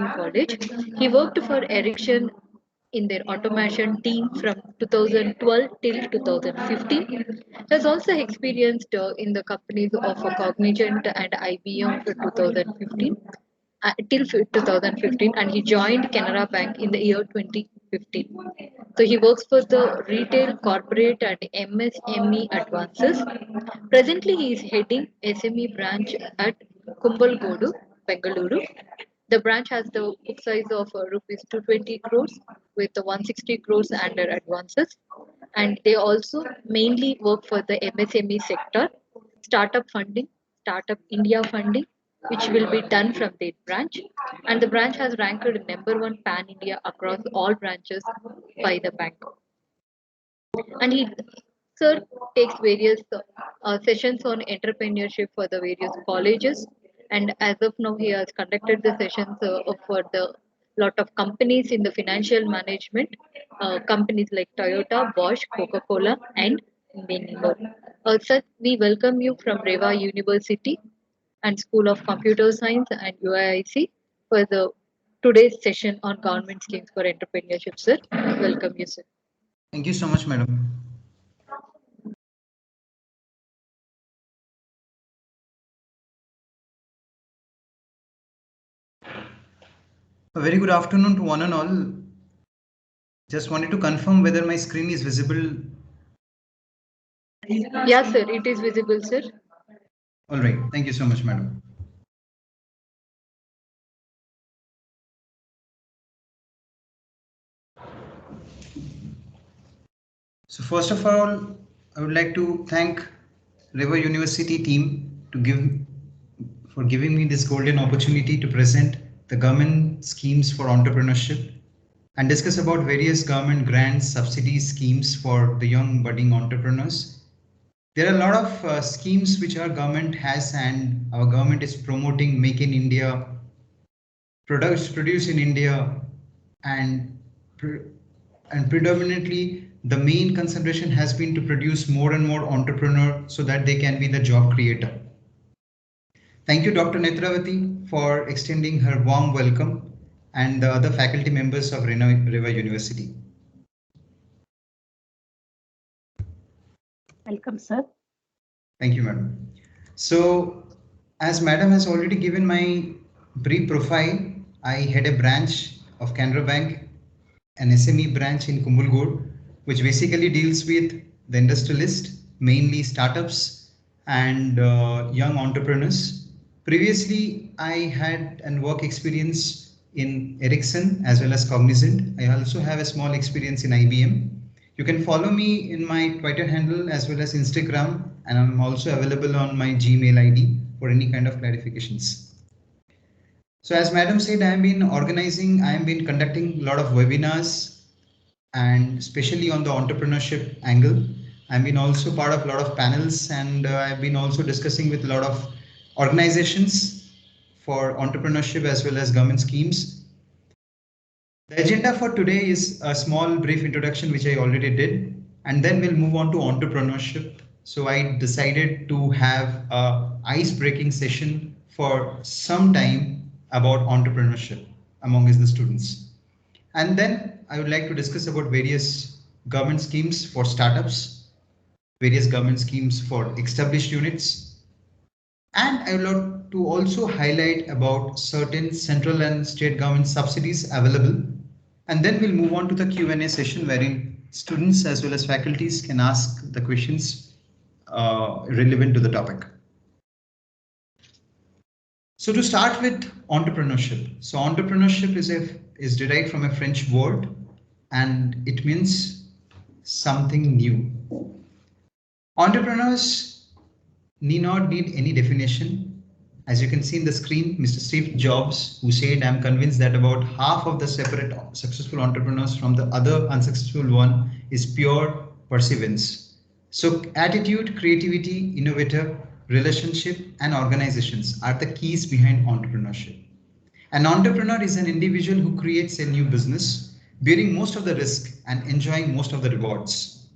in college. He worked for Ericsson in their automation team from 2012 till 2015. He has also experienced in the companies of Cognizant and IBM for 2015 till 2015, and he joined Canara Bank in the year 2015. So he works for the retail, corporate, and MSME advances. Presently, he is heading SME branch at Kumbalagoudu, Bengaluru. The branch has the book size of rupees 220 crores with the 160 crores under advances, and they also mainly work for the MSME sector, startup funding, startup India funding, which will be done from their branch. And the branch has ranked number one pan India across all branches by the bank. And he sir takes various sessions on entrepreneurship for the various colleges, and as of now he has conducted the sessions for the lot of companies in the financial management, companies like Toyota, Bosch, Coca-Cola, and many more. Sir, we welcome you from REVA University and School of Computer Science and UIIC for the today's session on government schemes for entrepreneurship. Sir, welcome you, sir. Thank you so much, madam. A very good afternoon to one and all. Just wanted to confirm whether my screen is visible. Yes, sir, it is visible, sir. All right. Thank you so much, madam. So first of all, I would like to thank REVA University team for giving me this golden opportunity to present the government schemes for entrepreneurship and discuss about various government grants, subsidies, schemes for the young budding entrepreneurs. There are a lot of schemes which our government has, and our government is promoting Make in India, products produced in India, and predominantly the main concentration has been to produce more and more entrepreneurs so that they can be the job creator. Thank you, Dr. Netravati, for extending her warm welcome and the other faculty members of REVA University. Welcome, sir. Thank you, madam. So, as madam has already given my brief profile, I head a branch of Canara Bank, an SME branch in Kumbalagoudu, which basically deals with the industrialist, mainly startups and young entrepreneurs. Previously, I had an work experience in Ericsson as well as Cognizant. I also have a small experience in IBM. You can follow me in my Twitter handle as well as Instagram, and I'm also available on my Gmail ID for any kind of clarifications. So as madam said, I have been conducting a lot of webinars, and especially on the entrepreneurship angle. I've been also part of a lot of panels, and I've been also discussing with a lot of organizations for entrepreneurship as well as government schemes. The agenda for today is a small brief introduction, which I already did, and then we'll move on to entrepreneurship. So I decided to have a ice-breaking session for some time about entrepreneurship amongst the students. And then I would like to discuss about various government schemes for startups, various government schemes for established units, and I would like to also highlight about certain central and state government subsidies available. And then we'll move on to the Q&A session, wherein students as well as faculties can ask the questions relevant to the topic. So to start with entrepreneurship. So entrepreneurship is derived from a French word, and it means something new. Entrepreneurs need not need any definition. As you can see in the screen, Mr. Steve Jobs, who said, I'm convinced that about half of the separate successful entrepreneurs from the other unsuccessful one is pure perseverance. So attitude, creativity, innovator, relationship, and organizations are the keys behind entrepreneurship. An entrepreneur is an individual who creates a new business, bearing most of the risk and enjoying most of the rewards.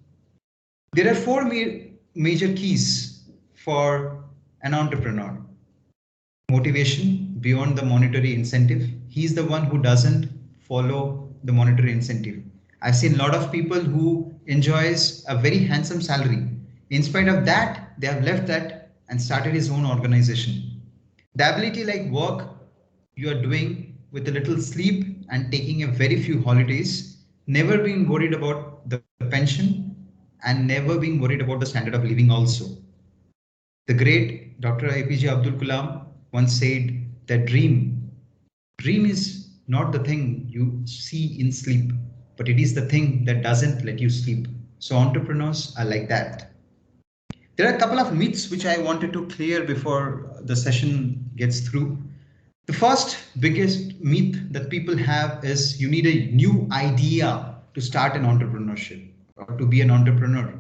There are four major keys for an entrepreneur. Motivation beyond the monetary incentive. he's the one who doesn't follow the monetary incentive. I've seen a lot of people who enjoys a very handsome salary. In spite of that, they have left that and started his own organization. The ability like work you are doing with a little sleep and taking a very few holidays, never being worried about the pension and never being worried about the standard of living also. The great Dr. APJ Abdul Kalam once said that dream is not the thing you see in sleep, but it is the thing that doesn't let you sleep. So entrepreneurs are like that. There are a couple of myths which I wanted to clear before the session gets through. The first biggest myth that people have is you need a new idea to start an entrepreneurship or to be an entrepreneur.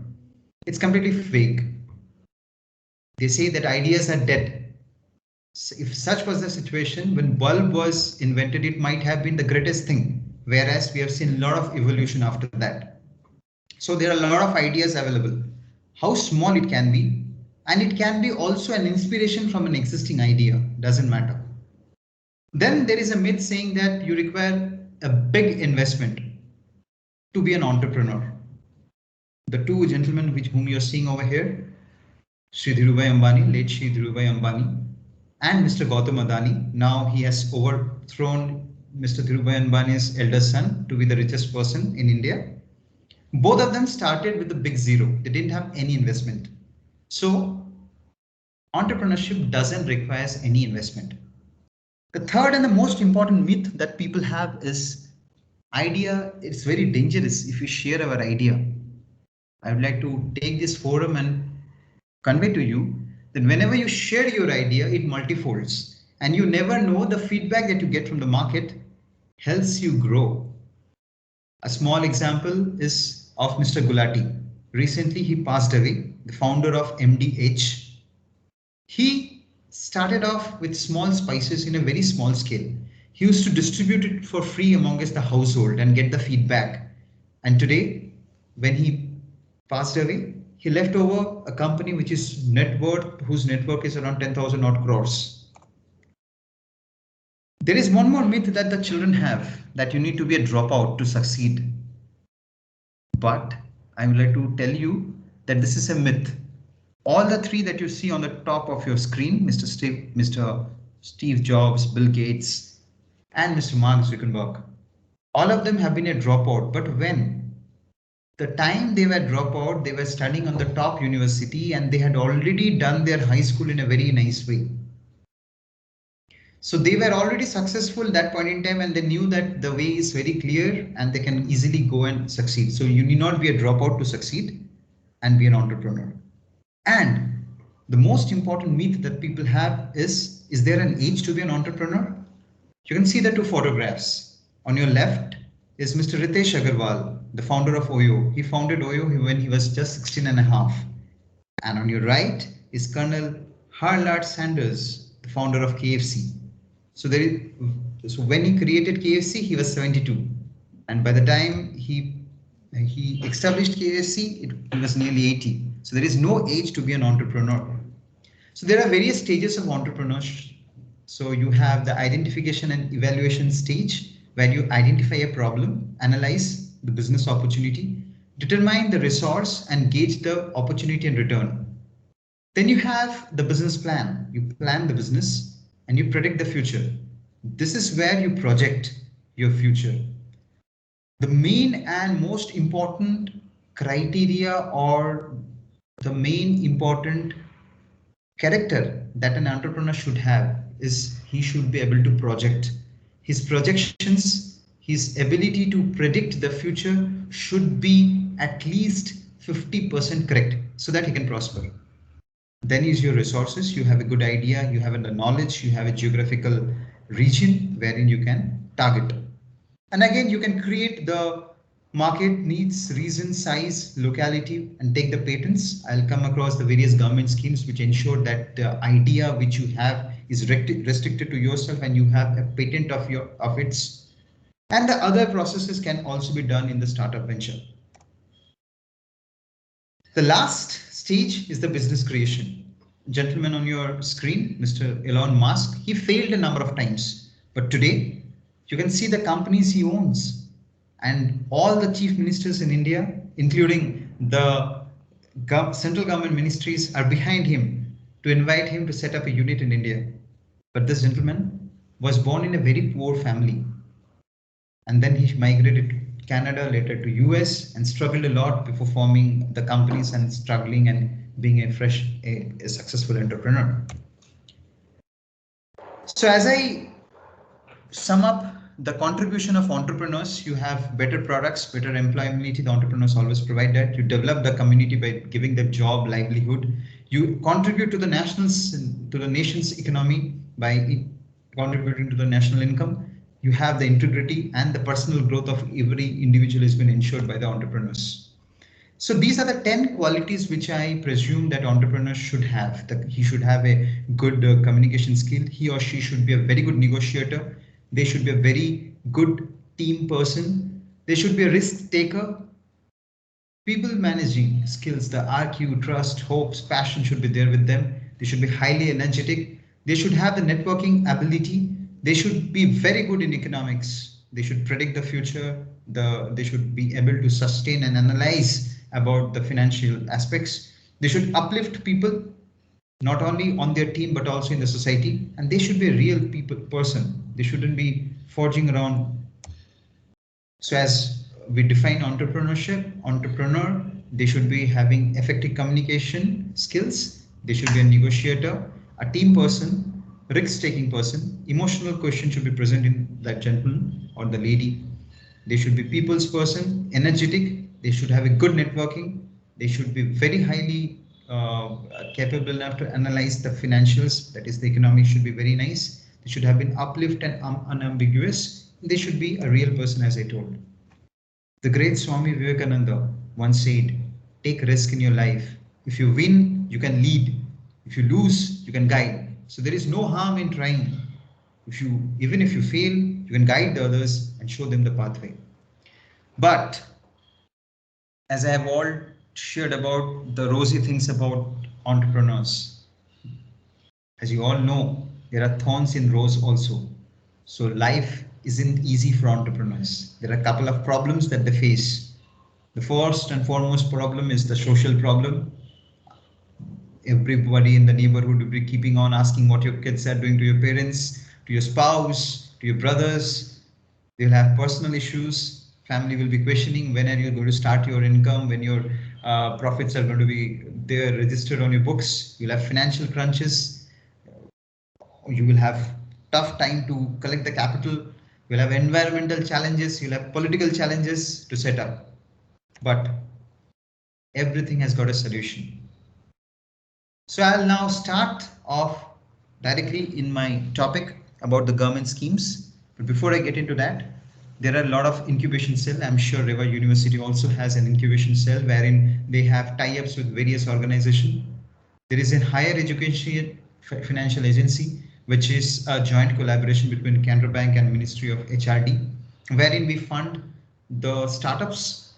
It's completely fake. They say that ideas are dead. If such was the situation, when bulb was invented, it might have been the greatest thing, whereas we have seen a lot of evolution after that. So there are a lot of ideas available. How small it can be, and it can be also an inspiration from an existing idea, doesn't matter. Then there is a myth saying that you require a big investment to be an entrepreneur. The two gentlemen whom you're seeing over here, Shri Dhirubhai Ambani, late Shri Dhirubhai Ambani, and Mr. Gautam Adani. Now he has overthrown Mr. Dhirubhai Ambani's elder son to be the richest person in India. Both of them started with a big zero. They didn't have any investment. So entrepreneurship doesn't require any investment. The third and the most important myth that people have is idea. It's very dangerous if we share our idea. I would like to take this forum and convey to you that whenever you share your idea, it multifolds, and you never know the feedback that you get from the market helps you grow. A small example is of Mr. Gulati. Recently, he passed away, the founder of MDH. He started off with small spices in a very small scale. He used to distribute it for free amongst the household and get the feedback. And today, when he passed away, he left over a company which is whose net worth is around 10,000 odd crores. There is one more myth that the children have, that you need to be a dropout to succeed. But I would like to tell you that this is a myth. All the three that you see on the top of your screen, Mr. Steve Jobs, Bill Gates, and Mr. Mark Zuckerberg, all of them have been a dropout. But when? The time they were dropout, they were studying on the top university and they had already done their high school in a very nice way. So they were already successful at that point in time, and they knew that the way is very clear and they can easily go and succeed. So you need not be a dropout to succeed and be an entrepreneur. And the most important myth that people have is there an age to be an entrepreneur? You can see the two photographs. On your left is Mr. Ritesh Agarwal, the founder of OYO. He founded OYO when he was just 16 and a half. And on your right is Colonel Harlard Sanders, the founder of KFC. So when he created KFC, he was 72. And by the time he established KFC, he was nearly 80. So there is no age to be an entrepreneur. So there are various stages of entrepreneurship. So you have the identification and evaluation stage, where you identify a problem, analyze the business opportunity, determine the resource, and gauge the opportunity and return. Then you have the business plan. You plan the business and you predict the future. This is where you project your future. The main and most important criteria, or the main important character that an entrepreneur should have, is he should be able to project. His projections, his ability to predict the future should be at least 50% correct so that he can prosper. Then is your resources. You have a good idea, you have the knowledge, you have a geographical region wherein you can target. And again, you can create the market needs, reason, size, locality, and take the patents. I'll come across the various government schemes which ensure that the idea which you have is restricted to yourself and you have a patent of its. And the other processes can also be done in the startup venture. The last stage is the business creation. Gentleman on your screen, Mr. Elon Musk, he failed a number of times, but today You can see the companies he owns, and all the chief ministers in India, including the central government ministries, are behind him to invite him to set up a unit in India. But this gentleman was born in a very poor family, and then he migrated to Canada, later to US, and struggled a lot before forming the companies and struggling and being a successful entrepreneur. So as I sum up the contribution of entrepreneurs, you have better products, better employability. The entrepreneurs always provide that. You develop the community by giving them job, livelihood. You contribute to the nation's economy by contributing to the national income. You have the integrity and the personal growth of every individual has been ensured by the entrepreneurs. So these are the 10 qualities which I presume that entrepreneurs should have. That he should have a good communication skill. He or she should be a very good negotiator. They should be a very good team person. They should be a risk taker. People managing skills, the RQ, trust, hopes, passion should be there with them. They should be highly energetic. They should have the networking ability. They should be very good in economics. They should predict the future. They should be able to sustain and analyze about the financial aspects. They should uplift people, not only on their team but also in the society, and they should be a real person. They shouldn't be forging around. So as we define entrepreneur, they should be having effective communication skills. They should be a negotiator, a team person, risk-taking person. Emotional quotient should be present in that gentleman or the lady. They should be people's person, energetic. They should have a good networking. They should be very highly capable enough to analyze the financials. That is, the economics should be very nice. They should have been uplift and unambiguous. They should be a real person, as I told. The great Swami Vivekananda once said, take risk in your life. If you win, you can lead. If you lose, you can guide. So there is no harm in trying. Even if you fail, you can guide the others and show them the pathway. But as I have all shared about the rosy things about entrepreneurs, as you all know, there are thorns in rose also. So life isn't easy for entrepreneurs. There are a couple of problems that they face. The first and foremost problem is the social problem. Everybody in the neighborhood will be keeping on asking what your kids are doing to your parents, to your spouse, to your brothers. They'll have personal issues. Family will be questioning when are you going to start your income, when your profits are going to be there registered on your books. You'll have financial crunches. You will have tough time to collect the capital. You'll have environmental challenges. You'll have political challenges to set up. But everything has got a solution. So I'll now start off directly in my topic about the government schemes. But before I get into that, there are a lot of incubation cell. I'm sure REVA University also has an incubation cell wherein they have tie-ups with various organizations. There is a higher education financial agency, which is a joint collaboration between Canara Bank and Ministry of HRD, wherein we fund the startups.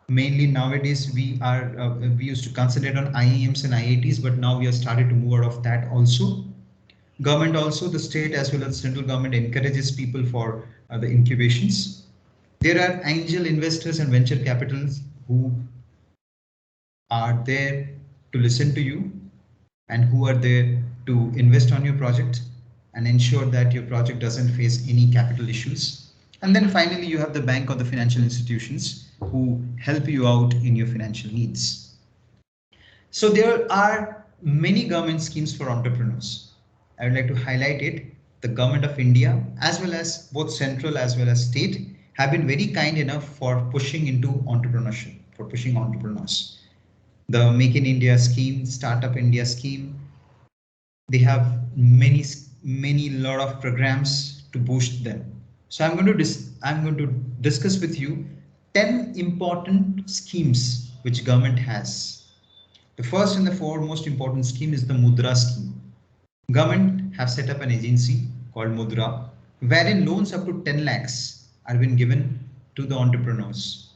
Mainly nowadays we used to concentrate on IIMs and IITs, but now we have started to move out of that also. Government also, the state as well as central government encourages people for the incubations. There are angel investors and venture capitals who are there to listen to you and who are there to invest on your project and ensure that your project doesn't face any capital issues. And then finally, you have the bank or the financial institutions who help you out in your financial needs. So there are many government schemes for entrepreneurs. I would like to highlight it. The government of India, as well as both central as well as state, have been very kind enough for pushing into entrepreneurship, for pushing entrepreneurs. The Make in India scheme, Startup India scheme, they have many lot of programs to boost them. So I'm going to discuss with you 10 important schemes which government has. The first and the foremost important scheme is the Mudra scheme. Government have set up an agency called Mudra, wherein loans up to 10 lakhs are being given to the entrepreneurs,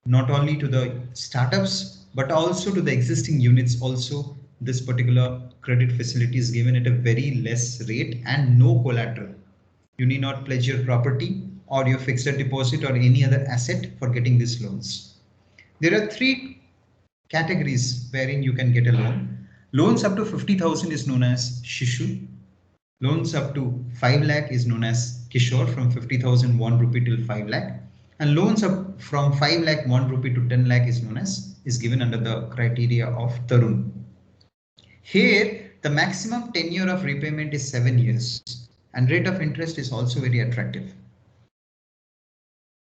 not only to the startups, but also to the existing units also. This particular credit facility is given at a very less rate and no collateral. You need not pledge your property or your fixed deposit or any other asset for getting these loans. There are three categories wherein you can get a loan. Loans up to 50,000 is known as Shishu. Loans up to 5 lakh is known as Kishore, from 50,000 1 rupee till 5 lakh. And loans up from 5 lakh 1 rupee to 10 lakh is known as, is given under the criteria of Tarun. Here, the maximum tenure of repayment is 7 years and rate of interest is also very attractive.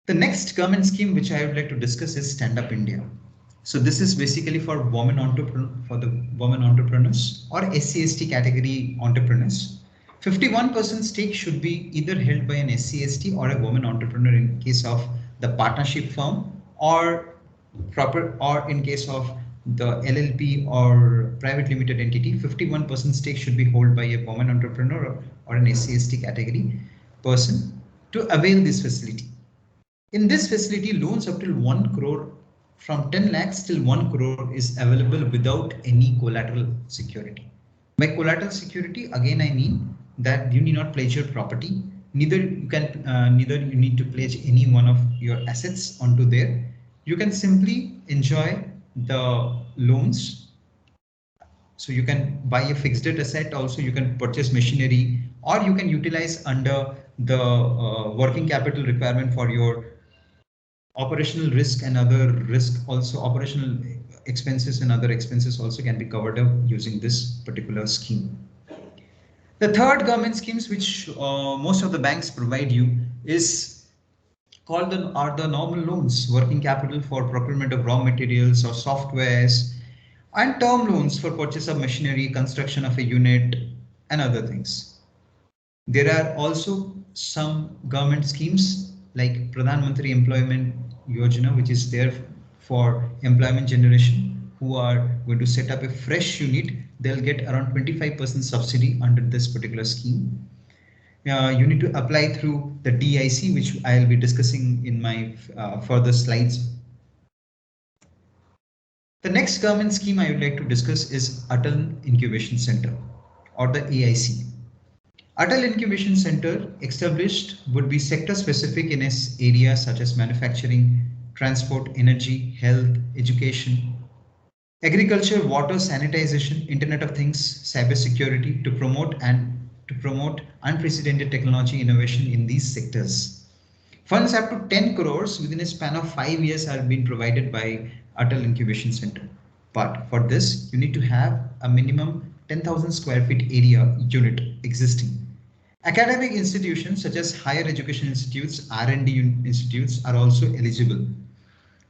The next government scheme which I would like to discuss is Stand Up India. So this is basically for the women entrepreneurs or SC/ST category entrepreneurs. 51% stake should be either held by an SC/ST or a woman entrepreneur in case of the partnership firm, or in case of the LLP or private limited entity. 51% stake should be held by a woman entrepreneur or an SC/ST category person to avail this facility. In this facility, loans up till 1 crore, from 10 lakhs till 1 crore is available without any collateral security. By collateral security, again I mean that you need not pledge your property, neither you need to pledge any one of your assets onto there. You can simply enjoy the loans. So you can buy a fixed asset, also you can purchase machinery, or you can utilize under the working capital requirement for your operational risk and other risk, also operational expenses and other expenses also can be covered up using this particular scheme. The third government schemes which most of the banks provide you is called the normal loans, working capital for procurement of raw materials or softwares, and term loans for purchase of machinery, construction of a unit and other things. There are also some government schemes like Pradhan Mantri Employment Yojana, which is there for employment generation, who are going to set up a fresh unit. They'll get around 25% subsidy under this particular scheme. You need to apply through the DIC, which I'll be discussing in my further slides. The next government scheme I would like to discuss is Atal Incubation Center, or the AIC. Atal Incubation Center established would be sector specific in its areas such as manufacturing, transport, energy, health, education, agriculture, water, sanitization, Internet of Things, cyber security, to promote unprecedented technology innovation in these sectors. Funds up to 10 crores within a span of 5 years are being provided by Atal Incubation Center. But for this, you need to have a minimum 10,000 square feet area unit existing. Academic institutions such as higher education institutes, R&D institutes are also eligible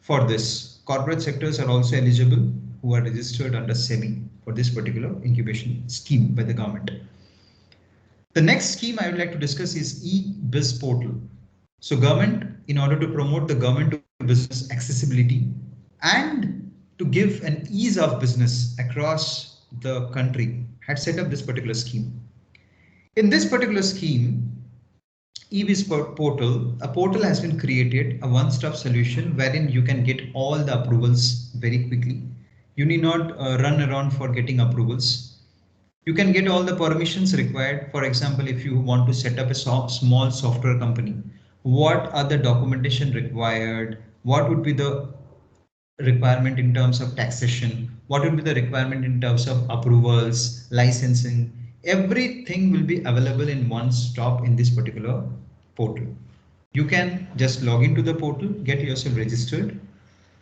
for this. Corporate sectors are also eligible who are registered under SEBI for this particular incubation scheme by the government. The next scheme I would like to discuss is e-biz portal. So government, in order to promote the government to business accessibility and to give an ease of business across the country, had set up this particular scheme. In this particular scheme, e-biz portal, a portal has been created, a one-stop solution wherein you can get all the approvals very quickly. You need not run around for getting approvals. You can get all the permissions required. For example, if you want to set up a small software company, what are the documentation required? What would be the requirement in terms of taxation? What would be the requirement in terms of approvals, licensing? Everything will be available in one stop in this particular portal. You can just log into the portal, get yourself registered,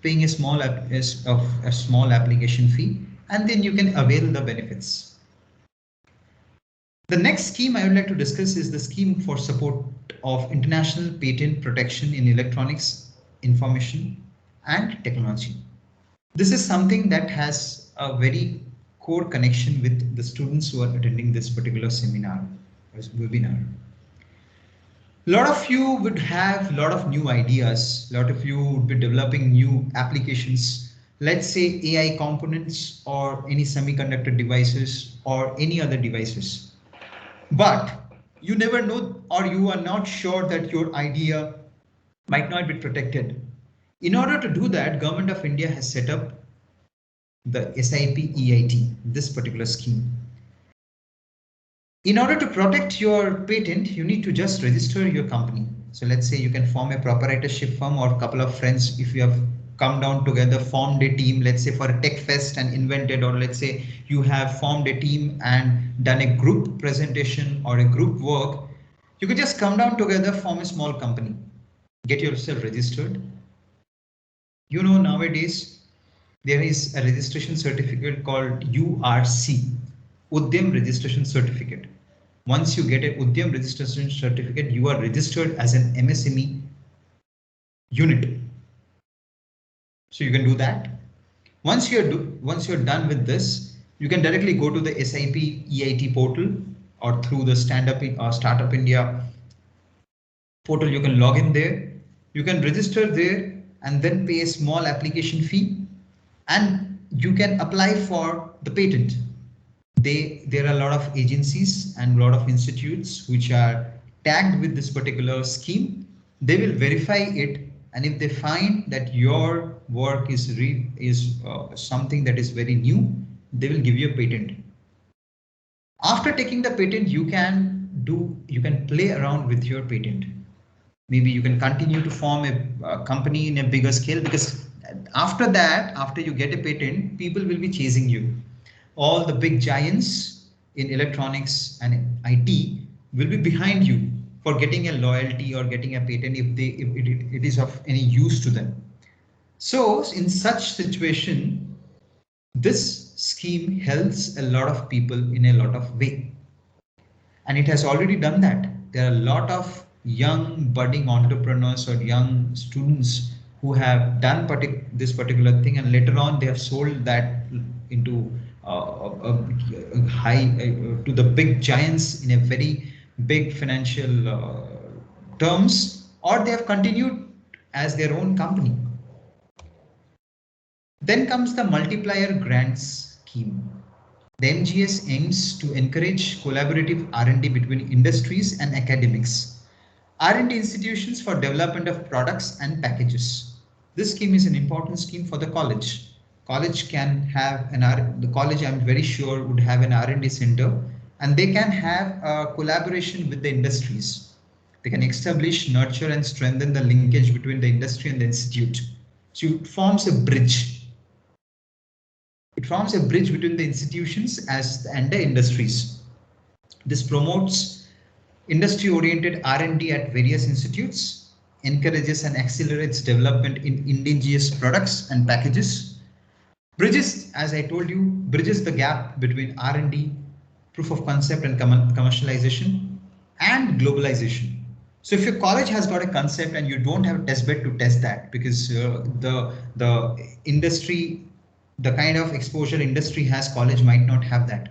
paying a small application fee, and then you can avail the benefits. The next scheme I would like to discuss is the scheme for support of international patent protection in electronics, information and technology. This is something that has a very core connection with the students who are attending this particular seminar or webinar. A lot of you would have a lot of new ideas. A lot of you would be developing new applications, let's say AI components or any semiconductor devices or any other devices. But you never know, or you are not sure that your idea might not be protected. In order to do that, Government of India has set up the SIP EIT, this particular scheme. In order to protect your patent, you need to just register your company. So let's say you can form a proprietorship firm or a couple of friends. If you have come down together, formed a team, let's say for a tech fest and invented, or let's say you have formed a team and done a group presentation or a group work, you could just come down together, form a small company, get yourself registered. You know, nowadays there is a registration certificate called URC, Udyam Registration Certificate. Once you get a Udyam Registration Certificate, you are registered as an MSME unit. So you can do that. Once you're done with this, you can directly go to the SIP EIT portal or through the Startup India portal. You can log in there. You can register there and then pay a small application fee, and you can apply for the patent. There are a lot of agencies and a lot of institutes which are tagged with this particular scheme. They will verify it, and if they find that your work is something that is very new, they will give you a patent. After taking the patent, you can play around with your patent. Maybe you can continue to form a company in a bigger scale, because after that, after you get a patent, people will be chasing you. All the big giants in electronics and IT will be behind you for getting a loyalty or getting a patent if it is of any use to them. So in such situation, this scheme helps a lot of people in a lot of way. And it has already done that. There are a lot of young budding entrepreneurs or young students who have done this particular thing, and later on they have sold that into to the big giants in a very big financial terms, or they have continued as their own company. Then comes the multiplier grants scheme. The MGS aims to encourage collaborative R&D between industries and academics, R&D institutions for development of products and packages. This scheme is an important scheme for the college. College can have the college, I'm very sure, would have an R&D center, and they can have a collaboration with the industries. They can establish, nurture, and strengthen the linkage between the industry and the institute. So it forms a bridge. It forms a bridge between the institutions and the industries. This promotes industry-oriented R&D at various institutes, encourages and accelerates development in indigenous products and packages, bridges, as I told you, bridges the gap between R&D, proof of concept and commercialization, and globalization. So if your college has got a concept and you don't have a test bed to test that, because the industry, the kind of exposure industry has, college might not have that.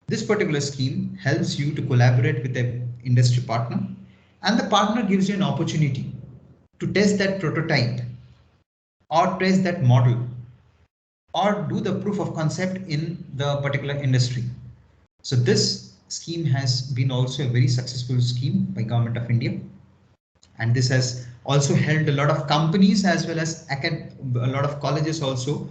This particular scheme helps you to collaborate with an industry partner, and the partner gives you an opportunity to test that prototype or test that model or do the proof of concept in the particular industry. So this scheme has been also a very successful scheme by Government of India. And this has also helped a lot of companies as well as a lot of colleges also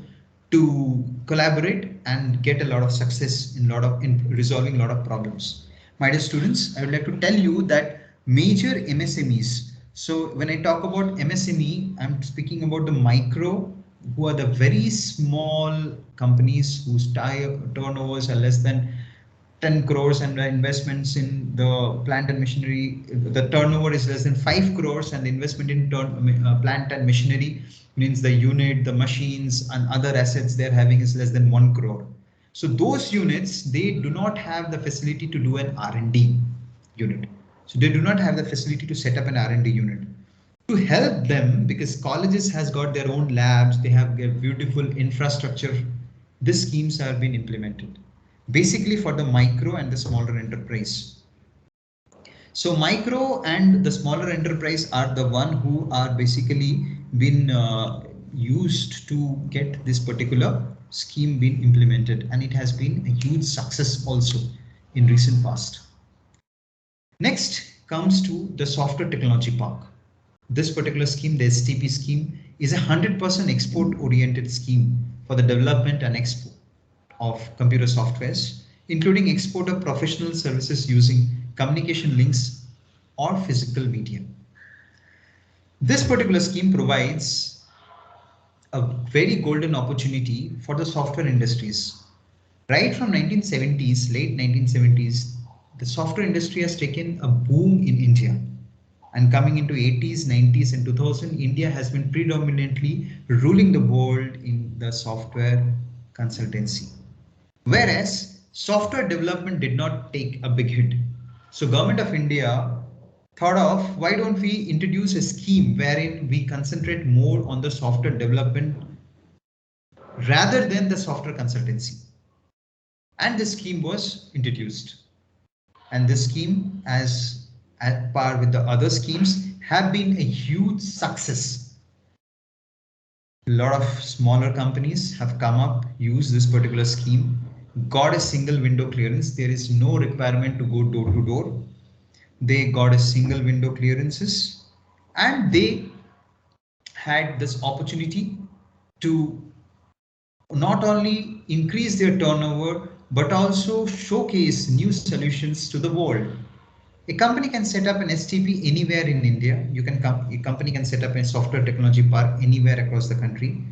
to collaborate and get a lot of success in resolving a lot of problems. My dear students, I would like to tell you that major MSMEs. So when I talk about MSME, I'm speaking about the micro, who are the very small companies whose turnovers are less than 10 crores, and the investments in the plant and machinery, the turnover is less than 5 crores, and the investment in plant and machinery, means the unit, the machines and other assets they're having, is less than 1 crore. So those units, they do not have the facility to do an R&D unit. So they do not have the facility to set up an R&D unit. To help them, because colleges has got their own labs, they have their beautiful infrastructure, these schemes have been implemented basically for the micro and the smaller enterprise. So micro and the smaller enterprise are the one who are basically been used to get this particular scheme being implemented, and it has been a huge success also in recent past. Next comes to the software technology park. This particular scheme, the STP scheme, is a 100% export oriented scheme for the development and export of computer softwares. including export of professional services using communication links or physical media. This particular scheme provides a very golden opportunity for the software industries. Right from 1970s, late 1970s, the software industry has taken a boom in India. And coming into 80s, 90s and 2000, India has been predominantly ruling the world in the software consultancy. Whereas software development did not take a big hit. So Government of India thought of, why don't we introduce a scheme wherein we concentrate more on the software development rather than the software consultancy. And this scheme was introduced. And this scheme, as at par with the other schemes, have been a huge success. A lot of smaller companies have come up, used this particular scheme, got a single window clearance. There is no requirement to go door to door. They got a single window clearances and they had this opportunity to not only increase their turnover, but also showcase new solutions to the world. A company can set up an STP anywhere in India. A company can set up a software technology park anywhere across the country.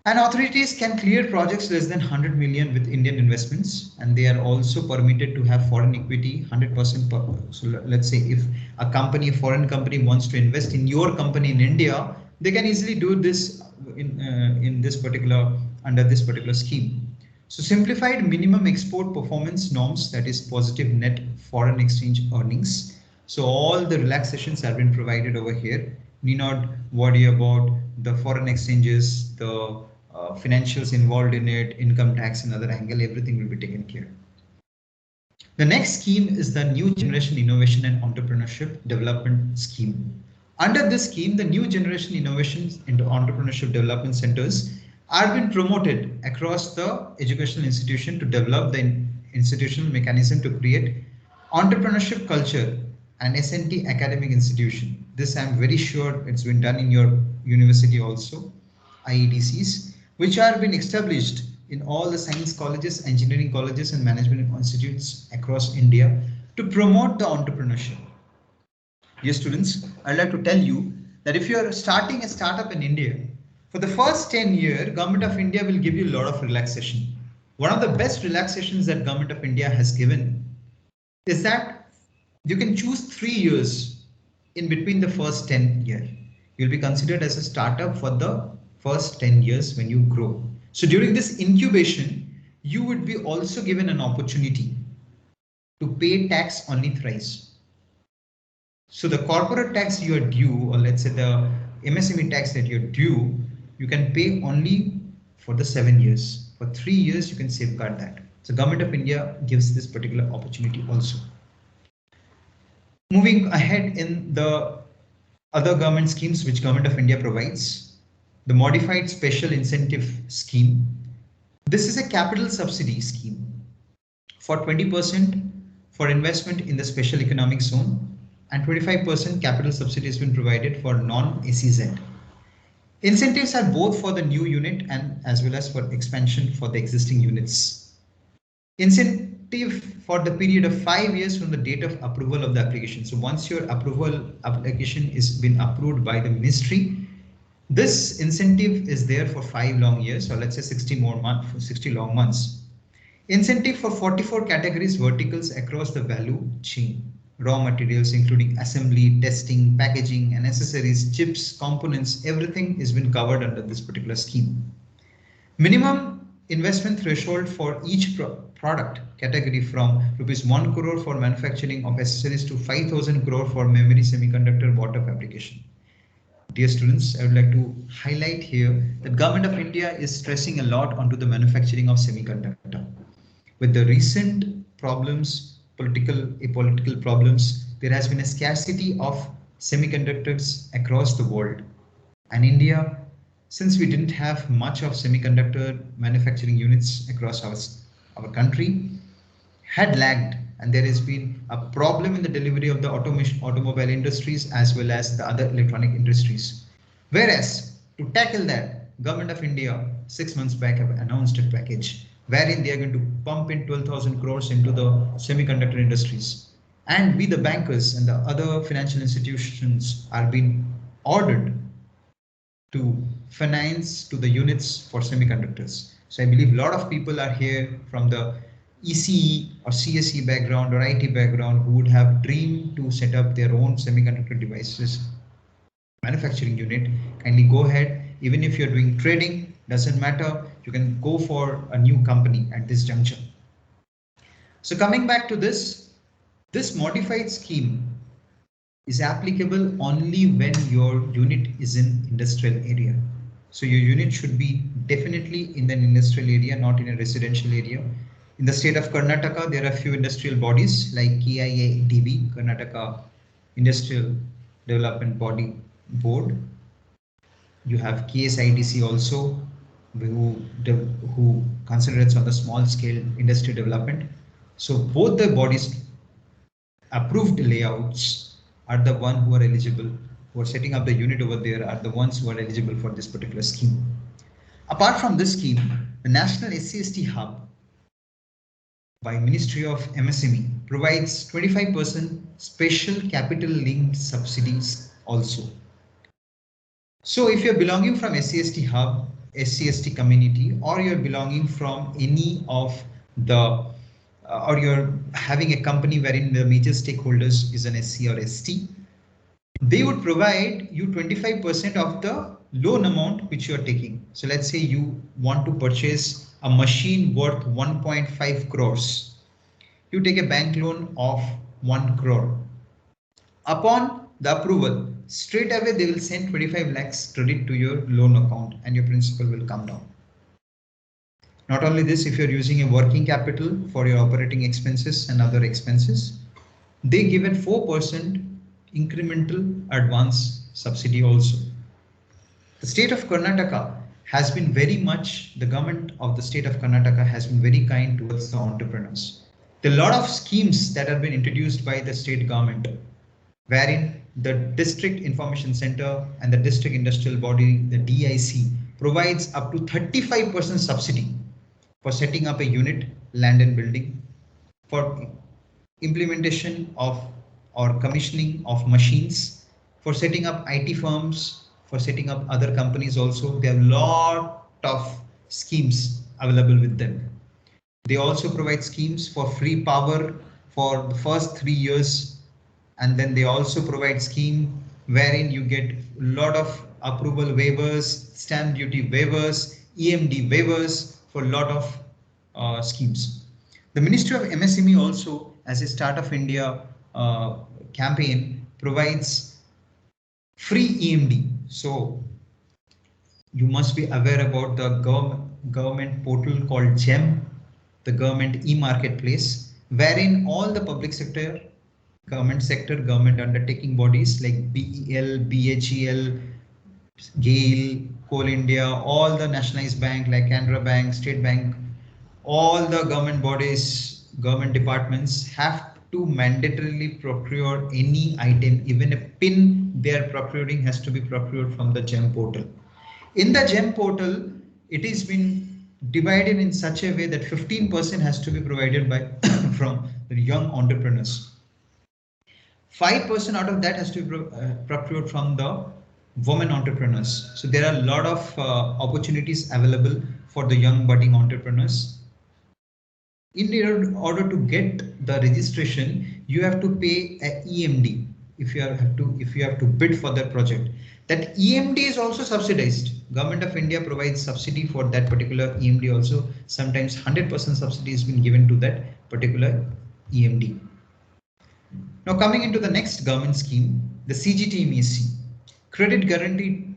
And authorities can clear projects less than 100 million with Indian investments, and they are also permitted to have foreign equity 100%. So let's say if a foreign company wants to invest in your company in India, they can easily do this in this particular under this particular scheme. So simplified minimum export performance norms, that is positive net foreign exchange earnings. So all the relaxations have been provided over here. Need not worry about the foreign exchanges, the financials involved in it, income tax and other angle, everything will be taken care. The next scheme is the New Generation Innovation and Entrepreneurship Development Scheme. Under this scheme, the New Generation Innovations and Entrepreneurship Development Centers are being promoted across the educational institution to develop the institutional mechanism to create entrepreneurship culture and SNT academic institution. This I'm very sure it's been done in your university also, IEDCs, which are been established in all the science colleges, engineering colleges and management institutes across India to promote the entrepreneurship. Dear students, I'd like to tell you that if you are starting a startup in India, for the first 10 years, Government of India will give you a lot of relaxation. One of the best relaxations that Government of India has given is that you can choose 3 years in between the first 10 years. You'll be considered as a startup for the first 10 years when you grow. So during this incubation, you would be also given an opportunity to pay tax only thrice. So the corporate tax you are due, or let's say the MSME tax that you're due, you can pay only for the 7 years. For 3 years, you can safeguard that. So Government of India gives this particular opportunity also. Moving ahead in the other government schemes which Government of India provides, the Modified Special Incentive Scheme. This is a capital subsidy scheme for 20% for investment in the special economic zone and 25% capital subsidy has been provided for non-SEZ. Incentives are both for the new unit and as well as for expansion for the existing units. Incentive for the period of 5 years from the date of approval of the application. So once your application is been approved by the ministry, this incentive is there for 5 long years, or let's say 60 long months. Incentive for 44 categories verticals across the value chain. Raw materials including assembly, testing, packaging and accessories, chips, components, everything has been covered under this particular scheme. Minimum investment threshold for each product category from ₹1 crore for manufacturing of accessories to 5,000 crore for memory semiconductor water fabrication. Dear students, I would like to highlight here that Government of India is stressing a lot onto the manufacturing of semiconductor. With the recent problems, political problems, there has been a scarcity of semiconductors across the world. And India, since we didn't have much of semiconductor manufacturing units across our country, had lagged, and there has been a problem in the delivery of the automobile industries as well as the other electronic industries. Whereas to tackle that, Government of India 6 months back have announced a package wherein they are going to pump in 12,000 crores into the semiconductor industries. And we, the bankers and the other financial institutions, are being ordered to finance to the units for semiconductors. So I believe a lot of people are here from the ECE or CSE background or IT background who would have dreamed to set up their own semiconductor devices manufacturing unit. Kindly go ahead. Even if you're doing trading, doesn't matter. You can go for a new company at this juncture. So coming back to this modified scheme is applicable only when your unit is in industrial area. So your unit should be definitely in an industrial area, not in a residential area. In the state of Karnataka, there are few industrial bodies like KIADB, Karnataka Industrial Development Body Board. You have KSIDC also, who concentrates on the small scale industry development. So both the bodies approved layouts are the one who are eligible, who are setting up the unit over there are the ones who are eligible for this particular scheme. Apart from this scheme, the National SCST Hub by Ministry of MSME provides 25% special capital linked subsidies also. So if you're belonging from SCST Hub, SCST community, or you're belonging from any of the or you're having a company wherein the major stakeholders is an SC or ST, they would provide you 25% of the loan amount which you're taking. So let's say you want to purchase a machine worth 1.5 crores. You take a bank loan of 1 crore. Upon the approval, straight away they will send 25 lakhs credit to your loan account and your principal will come down. Not only this, if you're using a working capital for your operating expenses and other expenses, they give a 4% incremental advance subsidy also. The state of Karnataka has been very much, the government of the state of Karnataka has been very kind towards the entrepreneurs. There are a lot of schemes that have been introduced by the state government, wherein the district information center and the district industrial body, the DIC, provides up to 35% subsidy for setting up a unit, land and building, for implementation of or commissioning of machines, for setting up IT firms, for setting up other companies also. There are a lot of schemes available with them. They also provide schemes for free power for the first 3 years, and then they also provide scheme wherein you get a lot of approval waivers, stamp duty waivers, EMD waivers for a lot of schemes. The Ministry of MSME also, as a Startup India campaign, provides free EMD. So you must be aware about the government portal called GEM, the government e-marketplace, wherein all the public sector, government undertaking bodies like BEL, BHEL, GAIL, Coal India, all the nationalized bank like Canara Bank, State Bank, all the government bodies, government departments have to mandatorily procure any item, even a pin they are procuring has to be procured from the GEM portal. In the GEM portal, it has been divided in such a way that 15% has to be provided by from the young entrepreneurs. 5% out of that has to be procured from the women entrepreneurs. So there are a lot of opportunities available for the young budding entrepreneurs. In order to get the registration, you have to pay a EMD if you have to bid for that project. That EMD is also subsidized. Government of India provides subsidy for that particular EMD also. Sometimes 100% subsidy has been given to that particular EMD. Now coming into the next government scheme, the CGTMEC, Credit Guarantee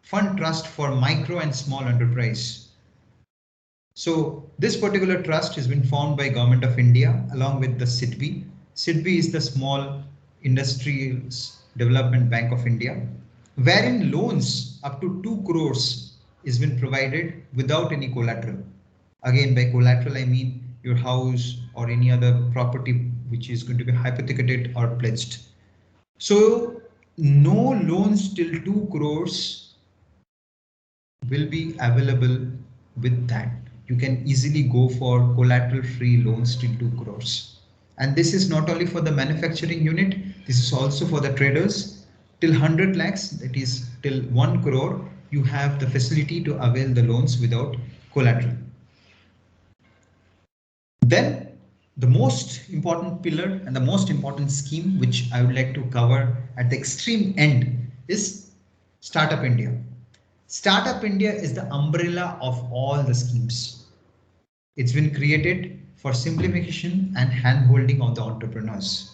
Fund Trust for Micro and Small Enterprise. So this particular trust has been formed by Government of India along with the SIDBI. SIDBI is the Small Industries Development Bank of India, wherein loans up to 2 crores is been provided without any collateral. Again, by collateral, I mean your house or any other property which is going to be hypothecated or pledged. So no loans till 2 crores will be available with that. you can easily go for collateral-free loans till 2 crores. And this is not only for the manufacturing unit, this is also for the traders. Till 100 lakhs, that is till 1 crore, you have the facility to avail the loans without collateral. Then the most important pillar and the most important scheme which I would like to cover at the extreme end is Startup India. Startup India is the umbrella of all the schemes. It's been created for simplification and hand-holding of the entrepreneurs.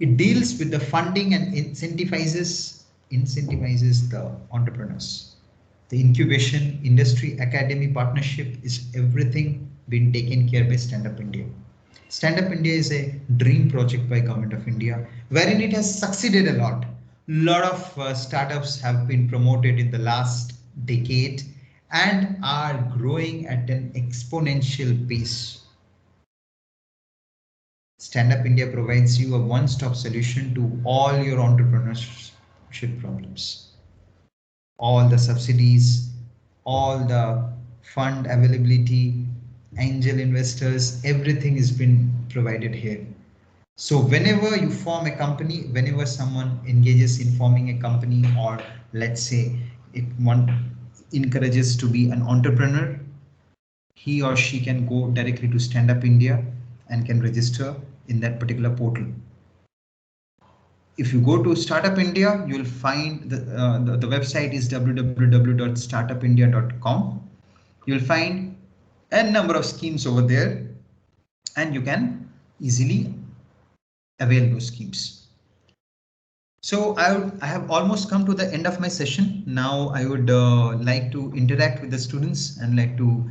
It deals with the funding and incentivizes the entrepreneurs. The incubation, industry, academy partnership is everything being taken care by Stand Up India. Stand Up India is a dream project by Government of India, wherein it has succeeded a lot. Lot of startups have been promoted in the last decade and are growing at an exponential pace. Stand Up India provides you a one-stop solution to all your entrepreneurship problems. All the subsidies, all the fund availability, angel investors, everything has been provided here. So whenever you form a company, whenever someone engages in forming a company, or let's say if one encourages to be an entrepreneur, he or she can go directly to Stand Up India and can register in that particular portal. If you go to Startup India, you'll find the website is www.startupindia.com. You'll find a number of schemes over there, and you can easily avail those schemes. So I have almost come to the end of my session. Now I would like to interact with the students and like to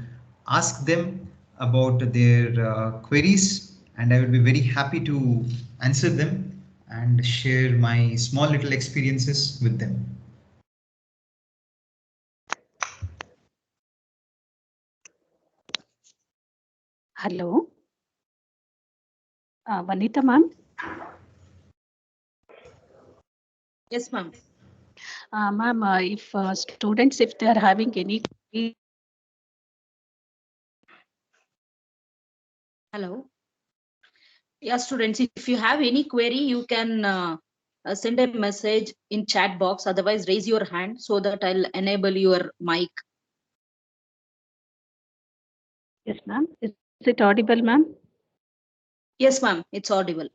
ask them about their queries, and I would be very happy to answer them and share my small little experiences with them. Hello, Vanita ma'am. Yes, ma'am. Ma'am, if students, if they are having any query. Hello. Yeah, students, if you have any query, you can send a message in chat box. Otherwise, raise your hand so that I'll enable your mic. Yes, ma'am. Is it audible, ma'am? Yes, ma'am. It's audible.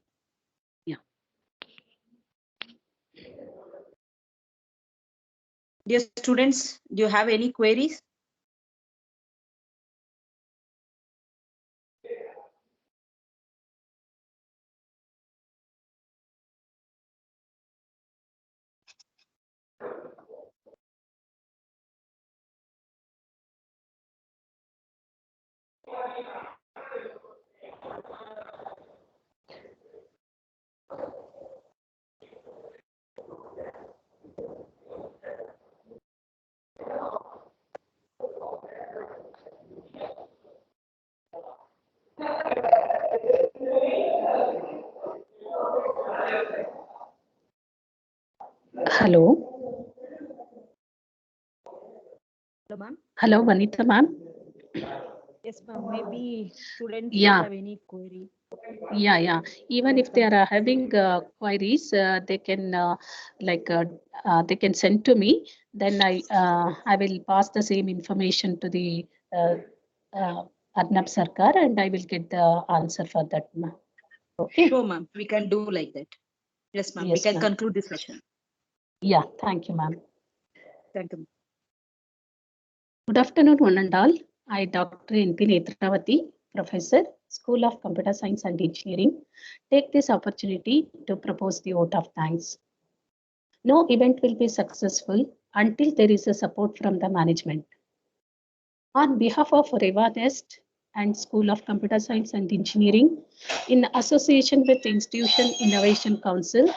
Yeah. Dear students, do you have any queries? Hello. Hello, ma'am. Hello, Vanita ma'am. Yes, ma'am. Maybe students Yeah. have any query. Yeah. Even if they are having queries, they can they can send to me. Then I will pass the same information to the Arnab Sarkar, and I will get the answer for that, ma'am. Okay. Sure, ma'am. We can do like that. Yes, ma'am. We Yes, can ma'am. conclude this session. Yeah. Thank you, ma'am. Thank you. Good afternoon, one and all. I, Dr. N.P. Netravati, Professor, School of Computer Science and Engineering, take this opportunity to propose the vote of thanks. No event will be successful until there is a support from the management. On behalf of REVA NEST and School of Computer Science and Engineering, in association with Institution Innovation Council,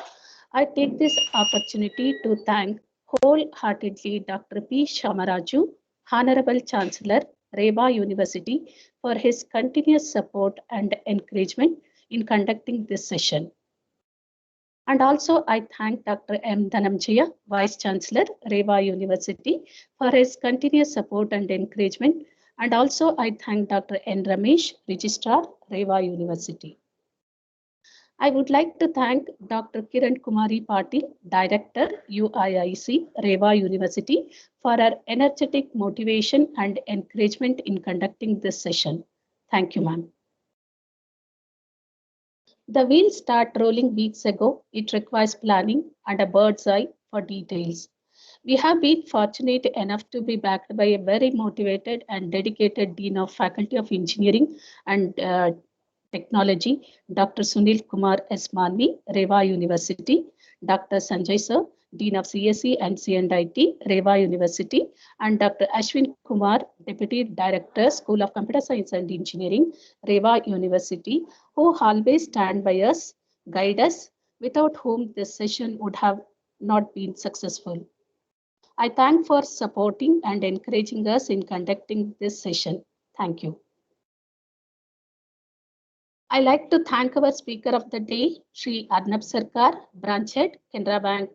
I take this opportunity to thank wholeheartedly Dr. P. Shamaraju, Honorable Chancellor, REVA University, for his continuous support and encouragement in conducting this session. And also, I thank Dr. M. Dhanamjaya, Vice Chancellor, REVA University, for his continuous support and encouragement And also I thank Dr. N. Ramesh, Registrar, REVA University. I would like to thank Dr. Kiran Kumari Patil, Director, UIIC, REVA University, for her energetic motivation and encouragement in conducting this session. Thank you, ma'am. The wheels start rolling weeks ago. It requires planning and a bird's eye for details. We have been fortunate enough to be backed by a very motivated and dedicated Dean of Faculty of Engineering and Technology, Dr. Sunil Kumar S. Malvi, REVA University, Dr. Sanjay Sir, Dean of CSE and C&IT, REVA University, and Dr. Ashwin Kumar, Deputy Director, School of Computer Science and Engineering, REVA University, who always stand by us, guide us, without whom this session would have not been successful. I thank for supporting and encouraging us in conducting this session. Thank you. I like to thank our speaker of the day, Sri Arnab Sarkar, Branch Head, Canara Bank,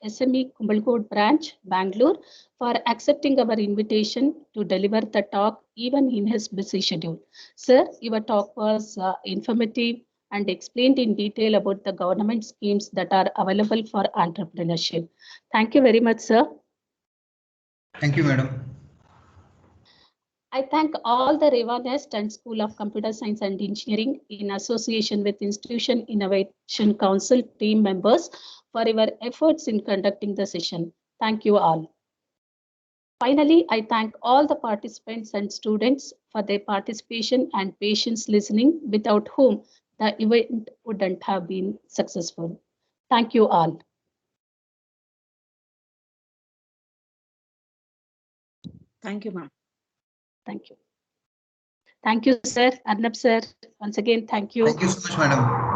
SME Kumbalagoudu Branch, Bangalore, for accepting our invitation to deliver the talk even in his busy schedule. Sir, your talk was informative and explained in detail about the government schemes that are available for entrepreneurship. Thank you very much, sir. Thank you, madam. I thank all the REVA NEST and School of Computer Science and Engineering in association with Institution Innovation Council team members for your efforts in conducting the session. Thank you all. Finally, I thank all the participants and students for their participation and patience listening, without whom the event wouldn't have been successful. Thank you all. Thank you, ma'am. Thank you. Thank you, sir. Arnab sir, once again, thank you. Thank you so much, madam.